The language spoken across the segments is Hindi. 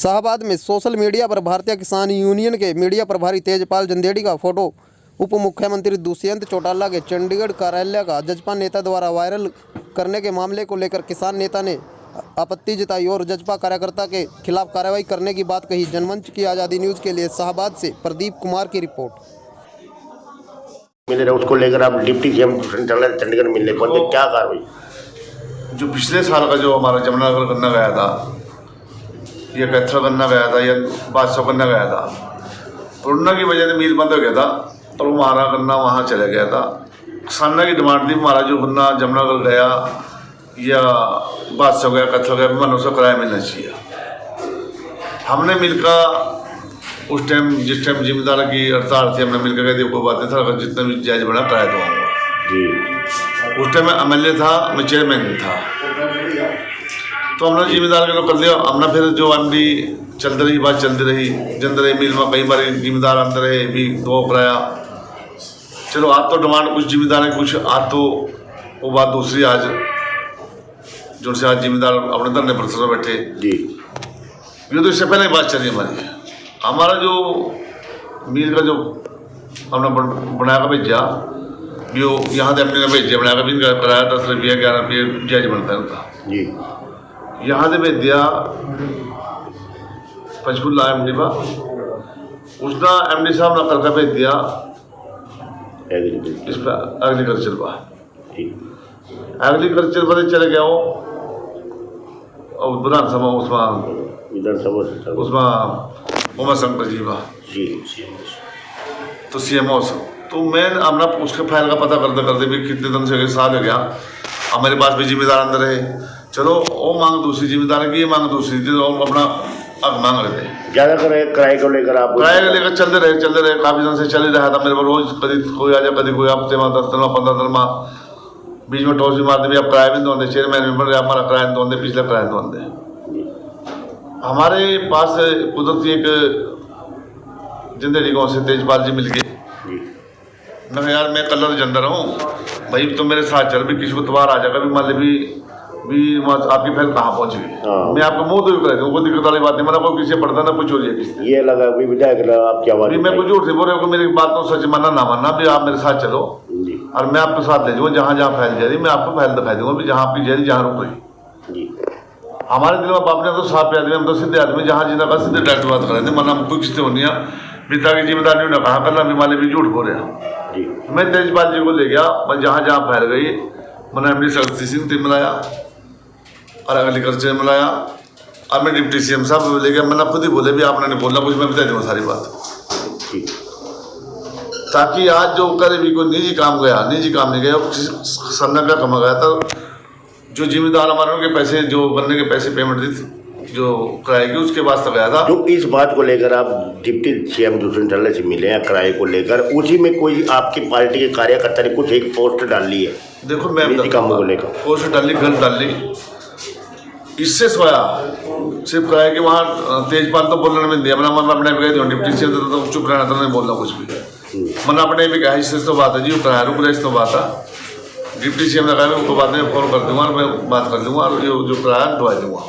शाहबाद में सोशल मीडिया पर भारतीय किसान यूनियन के मीडिया प्रभारी तेजपाल जंदेड़ी का फोटो उप मुख्यमंत्री दुष्यंत चौटाला के चंडीगढ़ कार्यालय का जजपा नेता द्वारा वायरल करने के मामले को लेकर किसान नेता ने आपत्ति जताई और जजपा कार्यकर्ता के खिलाफ कार्रवाई करने की बात कही। जनमंच की आज़ादी न्यूज़ के लिए शाहबाद से प्रदीप कुमार की रिपोर्ट। मिले रहे उसको लेकर आप डिप्टी सीएम चंडीगढ़ मिलने को क्या कार्रवाई? जो पिछले साल का जो हमारा जमुनानगर गन्ना गया था या कैथल गन्ना गया था या बादशाह गन्ना गया था, कोरोना की वजह से मिल बंद हो गया था और हमारा गन्ना वहाँ चला गया था। किसानों की डिमांड थी हमारा जो गन्ना जमुनानगर गया या बादशाह गया कैथल गया मन उसका किराया मिलना चाहिए। हमने मिलकर उस टाइम जिस टाइम जिम्मेदार की हड़ताल थी, हमने मिलकर कह दिया कोई बात नहीं था, अगर जितना भी जायज बना किराया दूँगा जी। उस टाइम मैं एमएलए था, मैं चेयरमैन भी था, तो हमने जिम्मेदार के लोग कर लिया। हमने फिर जो एमडी चलती रही, बात चलती रही, जनते रही मिल में कई बार जिम्मेदार अंदर रहे भी दो कराया। चलो आज तो डिमांड कुछ जिम्मेदार है, कुछ आज तो वो बात दूसरी। आज जो से आज जिम्मेदार अपने धरने पर बैठे जी, ये तो इससे पहले बात चली हमारी। हमारा जो मील का जो हमने बना कर भेजा जो यहाँ से अपने ने भेजे बना कर भी कराया 10 रुपये 11 रुपये जायज बनता है उनका जी। यहाँ से भेज दिया पंचकुला एमडी पर, उसका एमडी साहब ने करके भेज दिया इस पर एग्रीकल्चर पर। एग्रीकल्चर पर चले गया वो और विधानसभा उसमें उमा शंकर जी का तो सीएमओ तो मैं अपना उसके फाइल का पता करते करते भी कितने दिन से साल हो गया। हमारे पास भी जिम्मेदार अंदर है, चलो वो मांग दूसरी जिम्मेदार की, ये मांग दूसरी थी, तो अपना हक मांग रहे थे। ज़्यादा कर किराए को लेकर आप किराए को लेकर चलते रहे काफ़ी दिन से चल ही रहा था। मेरे को रोज कभी कोई आ जाए, कभी कोई हफ्ते में 10 दिन में 15 दिन में बीच में टॉस भी मारते भी आप किराए भी दो दे, चेयरमैन भी बन रहे हमारा किराया दो दे, पिछले किराया दो दे। हमारे पास कुदरती एक जिंदगी गाँव से तेजपाल जी मिल गए। मैं यार मैं कलर जेंडर हूँ भाई, तो मेरे साथ चल भी किसी को तबार आ जाएगा भी मान ले भी आपकी फैल कहाँ पहुँच गई, मैं आपको मुँह तो कर दूँ, कोई दिक्कत वाली बात नहीं। मैंने कोई किसी पढ़ता ना कुछ हो जाए किसी ये लगा भी विधायक आप क्या बात, मैं कुछ झूठ से बोल रहा हूँ, मेरी बात तो सच मानना ना मानना भी आप मेरे साथ चलो और मैं आपके साथ ले जाऊँगा। जहाँ जहाँ फैल जा रही मैं आपको फैल दिखा दूँगा भी जहाँ आपकी जा रही जहाँ रुक रही। हमारे दिल में बाप ने तो साफ आदमी, हम तो सीधे आदमी, जहाँ जितना का सीधे डायरेक्ट बात करें थे, मना कोई किसी होनी है पिता की जिम्मेदारी ने कहा करना भी माले भी झूठ बोल रहे। मैं तेजपाल जी को ले गया, मैं जहाँ जहाँ फैल गई मैंने एमडी शक्ति सिंह से मिलाया और एग्रीकल्चर से मिलाया और मैं डिप्टी सीएम साहब ले गया। मैंने खुद ही बोले भी आपने नहीं बोलना कुछ, मैं बता दूँगा सारी बात, ताकि आज जो करे भी कोई निजी काम गया, निजी काम नहीं गया, सन्ना का कमा गया था। जो जिम्मेदार हमारे उनके पैसे जो बनने के पैसे पेमेंट दी थी जो किराए की, उसके वास्ते गया था। जो इस बात को लेकर आप डिप्टी सीएम दुष्यंत चौटाला से मिले हैं किराए को लेकर, उसी में कोई आपकी पार्टी के कार्यकर्ता ने कुछ एक पोस्ट डाली है? देखो मैं कामों को लेकर पोस्ट डाली, गलत डाली, इससे सोया सिर्फ किराए के वहाँ तेजपाल तो बोलने में दिया। मैंने अपने भी कह डिप्टी सीएम तो चुप रहना था, नहीं बोलना कुछ भी। मैंने अपने भी कहा इससे तो बात है जी, किराया रुक रहा इस तो बात है। डिप्टी सीएम ने कहा उनको बाद में फोन कर दूंगा और मैं बात कर लूँगा और जो किराया दवा दूँगा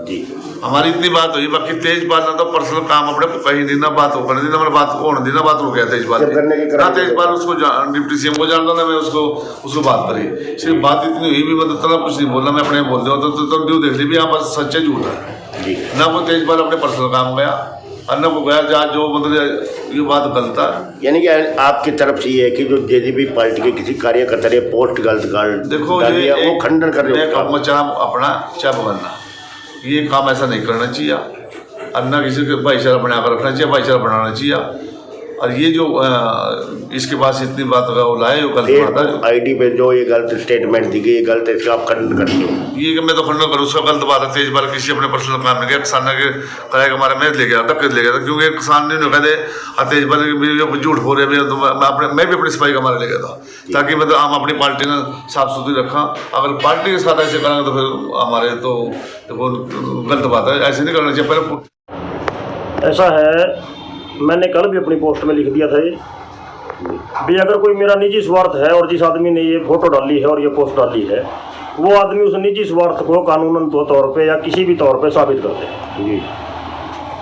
जी। हमारी इतनी बात हुई, बाकी तेजपाल ने तो पर्सनल काम अपने को कहीं नहीं ना बात हो करनी ना, बात होने दी ना, बात हो गया तेजपाल ना, तेजपाल उसको डिप्टी सीएम को जानता ना, मैं उसको बात करी, सिर्फ बात इतनी हुई भी मतलब तना कुछ नहीं बोलना, मैं अपने बोल दूँ तो ड्यू देख ली भी यहाँ पर सच्चे झूठ है ना। वो तेजपाल अपने पर्सनल काम गया और न वो गया जहाँ जो मतलब ये बात गलत है। यानी कि आपकी तरफ से ये है कि जो जेजेपी पार्टी के किसी कार्यकर्ता ने पोस्ट गलत देखो ये वो खंडन कर रहे हैं, चाहे अपना चाहे बनना, ये काम ऐसा नहीं करना चाहिए और न किसी को भाईचारा बनाकर रखना चाहिए, भाईचारा बनाना चाहिए। और ये जो इसके पास इतनी बात का वो लाए जो गलत बात है, आईडी पे जो ये गलत स्टेटमेंट दी गई, ये गलत है, इसका आप खंडन करते हो? ये कि मैं तो खंडन करूँ, उसका गलत बात है। तेजपाल किसी अपने पर्सनल काम नहीं गया, किसान के कराया हमारा मैं ले गया टक्कर ले गया था, क्योंकि किसान ने कह दे तेजपाल झूठ बोल रहे हैं, मैं भी अपनी सफाई का हमारे ले गया था, ताकि मतलब हम अपनी पार्टी ने साफ सुथरी रखा। अगर पार्टी के साथ ऐसे करेंगे तो फिर हमारे तो देखो गलत बात है, ऐसे नहीं करना चाहिए। पहले ऐसा है, मैंने कल भी अपनी पोस्ट में लिख दिया था ये भी, अगर कोई मेरा निजी स्वार्थ है और जिस आदमी ने ये फोटो डाली है और ये पोस्ट डाली है, वो आदमी उस निजी स्वार्थ को कानूनन तौर पे या किसी भी तौर पे साबित कर दे।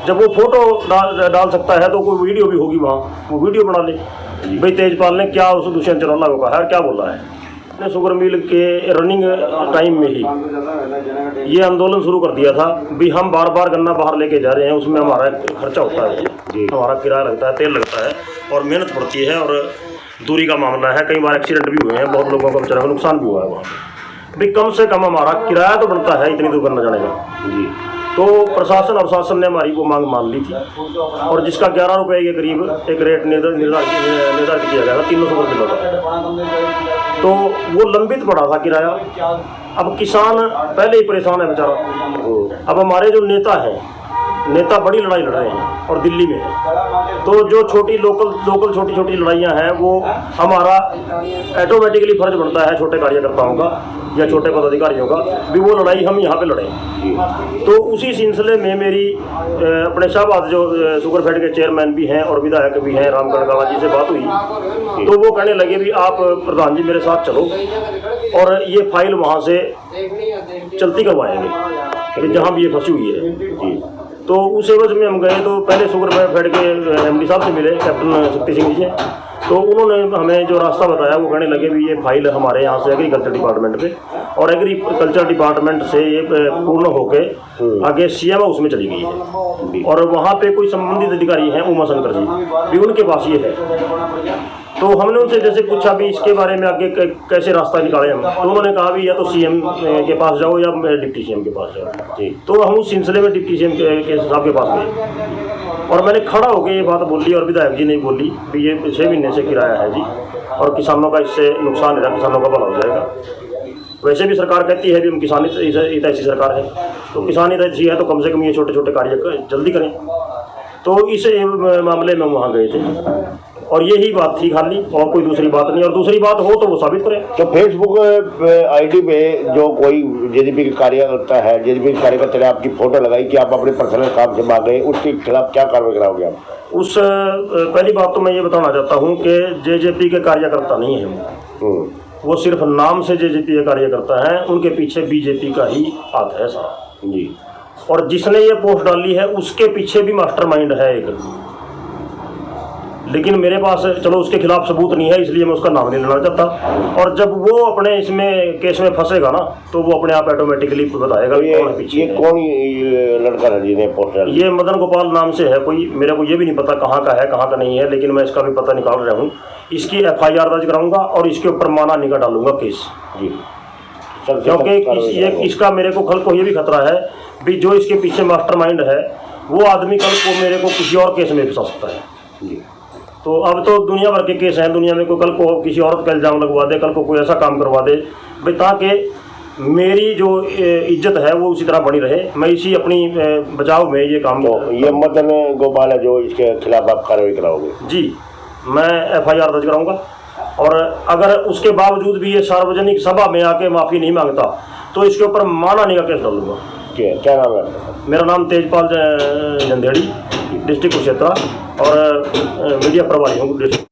जब वो फोटो डाल सकता है तो कोई वीडियो भी होगी वहाँ, वो वीडियो बना ले भाई तेजपाल ने क्या उस दुष्यंत चौटाला को कहा है, क्या बोला है। ने शुगर मिल के रनिंग टाइम में ही ये आंदोलन शुरू कर दिया था भी हम बार बार गन्ना बाहर लेके जा रहे हैं, उसमें हमारा खर्चा होता है, हमारा किराया लगता है, तेल लगता है और मेहनत पड़ती है और दूरी का मामला है। कई बार एक्सीडेंट भी हुए हैं, बहुत लोगों का बेचारा नुकसान भी हुआ है वहाँ भी। कम से कम हमारा किराया तो बनता है, इतनी दूर करना जाने का जी। तो प्रशासन और शासन ने हमारी वो मांग मान ली थी और जिसका 11 रुपये के करीब एक रेट निर्धारित किया गया था 300 रुपये किलो का, तो वो लंबित पड़ा था किराया। अब किसान पहले ही परेशान है बेचारा। अब हमारे जो नेता बड़ी लड़ाई लड़ रहे हैं और दिल्ली में है, तो जो छोटी लोकल छोटी लड़ाइयाँ हैं वो हमारा ऑटोमेटिकली फर्ज बनता है छोटे कार्यकर्ताओं का या छोटे पदाधिकारियों का भी वो लड़ाई हम यहाँ पे लड़ें। तो उसी सिलसिले में मेरी अपने शाहबाद जो शुगरफेड के चेयरमैन भी हैं और विधायक भी हैं रामगढ़ गावा जी से बात हुई, तो वो कहने लगे भी आप प्रधान जी मेरे साथ चलो और ये फाइल वहाँ से चलती करवाएंगे जहाँ भी ये फंसी हुई है। तो उस एवज में हम गए, तो पहले शुगरफेड के एमडी साहब से मिले, कैप्टन शक्ति सिंह जी से। तो उन्होंने हमें जो रास्ता बताया वो कहने लगे भी ये फाइल हमारे यहाँ से एग्रीकल्चर डिपार्टमेंट पे और एग्रीकल्चर डिपार्टमेंट से ये पूर्ण होके आगे सीएम उसमें चली गई है और वहाँ पे कोई संबंधित अधिकारी हैं उमा शंकर जी भी, उनके पास ये है। तो हमने उनसे जैसे पूछा भी इसके बारे में आगे कैसे रास्ता निकालें हम, तो उन्होंने कहा भी या तो सीएम के पास जाओ या डिप्टी सीएम के पास जाओ। तो हम उस सिलसिले में डिप्टी सीएम के साहब के पास गए और मैंने खड़ा होकर ये बात बोली और विधायक जी ने बोली भी ये 6 महीने से किराया है जी और किसानों का इससे नुकसान है, किसानों का भला हो जाएगा। वैसे भी सरकार कहती है भी हम किसान हितैषी सरकार है, तो किसान हितैषी है तो कम से कम ये छोटे छोटे कार्य जल्दी करें। तो इस मामले में वहाँ गए थे और यही बात थी खाली और कोई दूसरी बात नहीं, और दूसरी बात हो तो वो साबित करें। तो फेसबुक आईडी पे जो कोई जेजेपी के कार्यकर्ता है, जेजेपी के कार्यकर्ता ने आपकी फोटो लगाई कि आप अपने पर्सनल काम से मांगे, उसके खिलाफ क्या कार्रवाई कराओगे आप? उस पहली बात तो मैं ये बताना चाहता हूँ कि जेजेपी के कार्यकर्ता नहीं है वो सिर्फ नाम से जेजेपी के कार्यकर्ता हैं, उनके पीछे बीजेपी का ही हाथ है सारा जी। और जिसने ये पोस्ट डाली है उसके पीछे भी मास्टरमाइंड है एक, लेकिन मेरे पास चलो उसके खिलाफ सबूत नहीं है इसलिए मैं उसका नाम नहीं लेना चाहता। और जब वो अपने इसमें केस में फंसेगा ना तो वो अपने आप ऑटोमेटिकली बताएगा कौन है पीछे। ये कौन लड़का है जिन्हें पोस्ट डाली? ये मदन गोपाल नाम से है कोई, मेरे को ये भी नहीं पता कहाँ का है कहाँ का नहीं है, लेकिन मैं इसका भी पता निकाल रहा हूँ। इसकी FIR दर्ज कराऊंगा और इसके ऊपर माना निकाह डालूंगा केस जी, क्योंकि इसका मेरे को कल को ये भी खतरा है भी जो इसके पीछे मास्टरमाइंड है वो आदमी कल को मेरे को किसी और केस में फंसा सकता है जी। तो अब तो दुनिया भर के केस हैं दुनिया में, कोई कल को किसी औरत का इल्ज़ाम लगवा दे, कल को कोई ऐसा काम करवा दे भाई ताकि मेरी जो इज्जत है वो उसी तरह बनी रहे। मैं इसी अपनी बचाव में ये काम ये मदन गोपाल है जो इसके खिलाफ आप कार्रवाई कराओगे? जी, मैं FIR दर्ज कराऊंगा और अगर उसके बावजूद भी ये सार्वजनिक सभा में आके माफ़ी नहीं मांगता तो इसके ऊपर माना निकाह केस डालूंगा। क्या नाम है? मेरा नाम तेजपाल जंदेड़ी, डिस्ट्रिक्ट कुरुक्षेत्र और मीडिया प्रभारी हूँ डिस्ट्रिक्ट।